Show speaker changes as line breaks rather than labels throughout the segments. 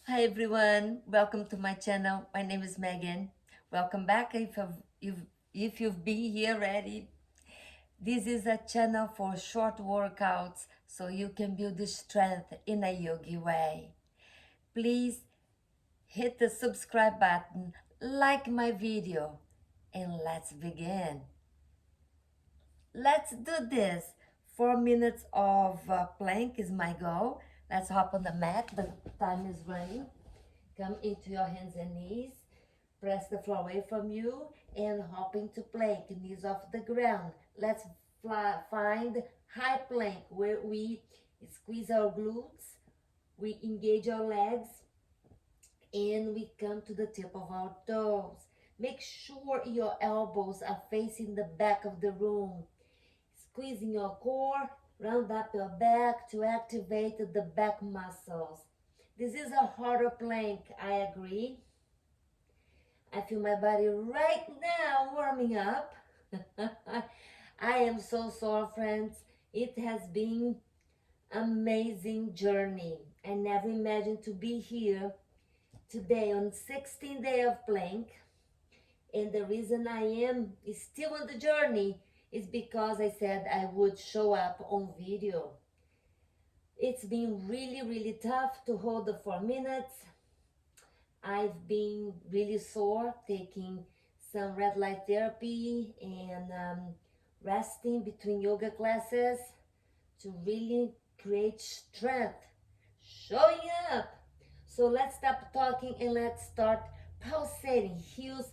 Hi everyone, welcome to my channel. My name is Megan. Welcome back if you've been here already. This is a channel for short workouts so you can build the strength in a yogi way. Please hit the subscribe button, like my video, and let's begin. Let's do this. 4 minutes of plank is my goal. Let's hop on the mat. The time is running. Come into your hands and knees. Press the floor away from you and hop into plank, knees off the ground. Let's find high plank where we squeeze our glutes, we engage our legs, and we come to the tip of our toes. Make sure your elbows are facing the back of the room. Squeezing your core, round up your back to activate the back muscles. This is a harder plank, I agree. I feel my body right now warming up. I am so sore, friends. It has been amazing journey. I never imagined to be here today on 16th day of plank. And the reason I am still on the journey is because I said I would show up on video. It's been really tough to hold the 4 minutes. I've been really sore, taking some red light therapy and resting between yoga classes to really create strength, showing up. So let's stop talking and let's start pulsating, heels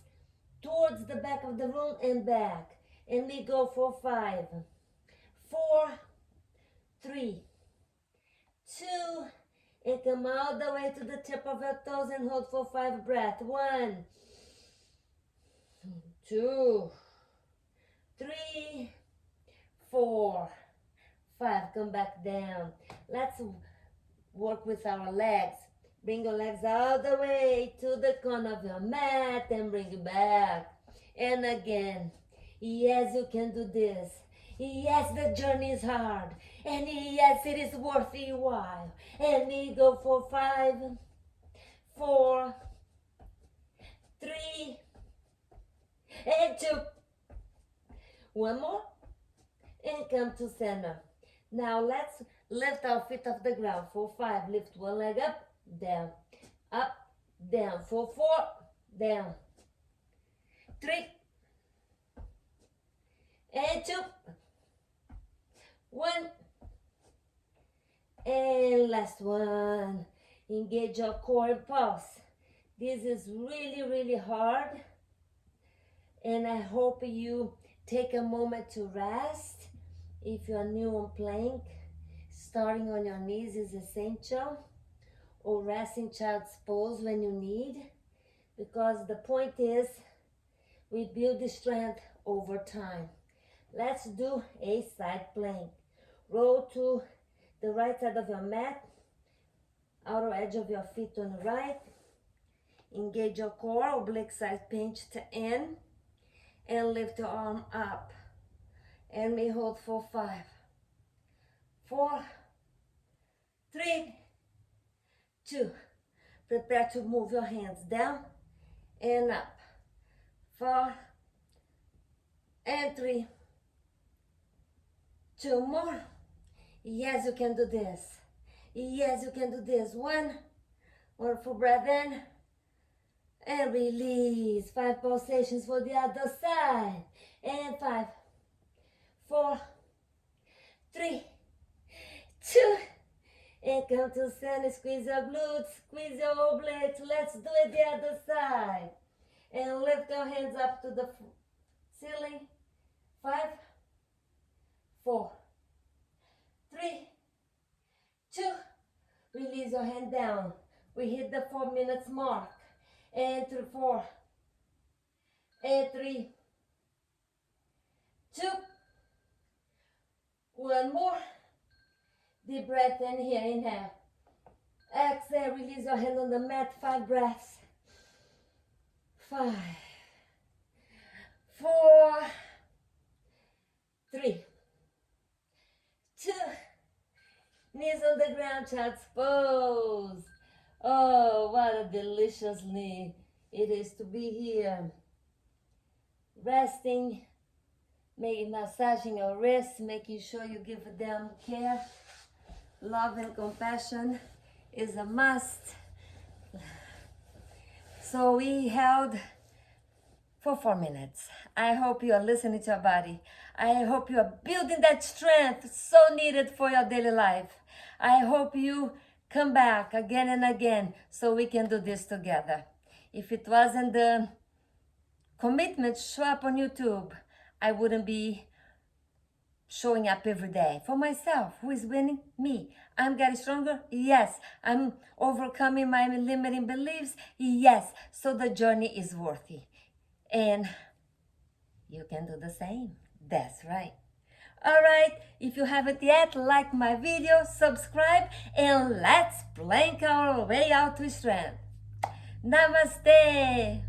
towards the back of the room and back. And we go for 5, 4, 3, 2, and come all the way to the tip of your toes and hold for 5 breaths. 1, 2, 3, 4, 5. Come back down. Let's work with our legs. Bring your legs all the way to the corner of your mat and bring it back. And again. Yes, you can do this. Yes, the journey is hard. And yes, it is worth your while. And we go for 5, 4, 3, and 2. One more. And come to center. Now let's lift our feet off the ground. For 5, lift one leg up, down, up, down. For 4, down. 3, and 2. 1, and last one. Engage your core and pulse. This is really hard, and I hope you take a moment to rest. If you are new on plank, starting on your knees is essential, or rest in child's pose when you need, because the point is we build the strength over time. Let's do a side plank. Roll to the right side of your mat, outer edge of your feet on the right. Engage your core, oblique side pinch to in, and lift your arm up. And we hold for 5, 4, 3, 2. Prepare to move your hands down and up. 4 and 3. 2 more. Yes, you can do this. Yes, you can do this. 1. Wonderful breath in. And release. 5 pulsations for the other side. And 5, 4, 3, 2. And come to center. Squeeze your glutes. Squeeze your obliques. Let's do it the other side. And lift your hands up to the ceiling. 5, 4, 3, 2. Release your hand down. We hit the 4 minutes mark. And 3, 4, and 3, 2. One more. Deep breath in here, inhale. Exhale, release your hand on the mat, 5 breaths. 5, 4, 3, 2. Knees on the ground, child's pose. Oh, a deliciously it is to be here, resting, massaging your wrists, making sure you give them care. Love and compassion is a must. So we held for 4 minutes. I hope you are listening to your body. I hope you are building that strength so needed for your daily life. I hope you come back again and again so we can do this together. If it wasn't the commitment to show up on YouTube, I wouldn't be showing up every day for myself. Who is winning? Me. I'm getting stronger? Yes. I'm overcoming my limiting beliefs? Yes. So the journey is worthy. And you can do the same. That's right. All right. If you haven't yet, like my video, subscribe, and let's plank our way out to strength. Namaste.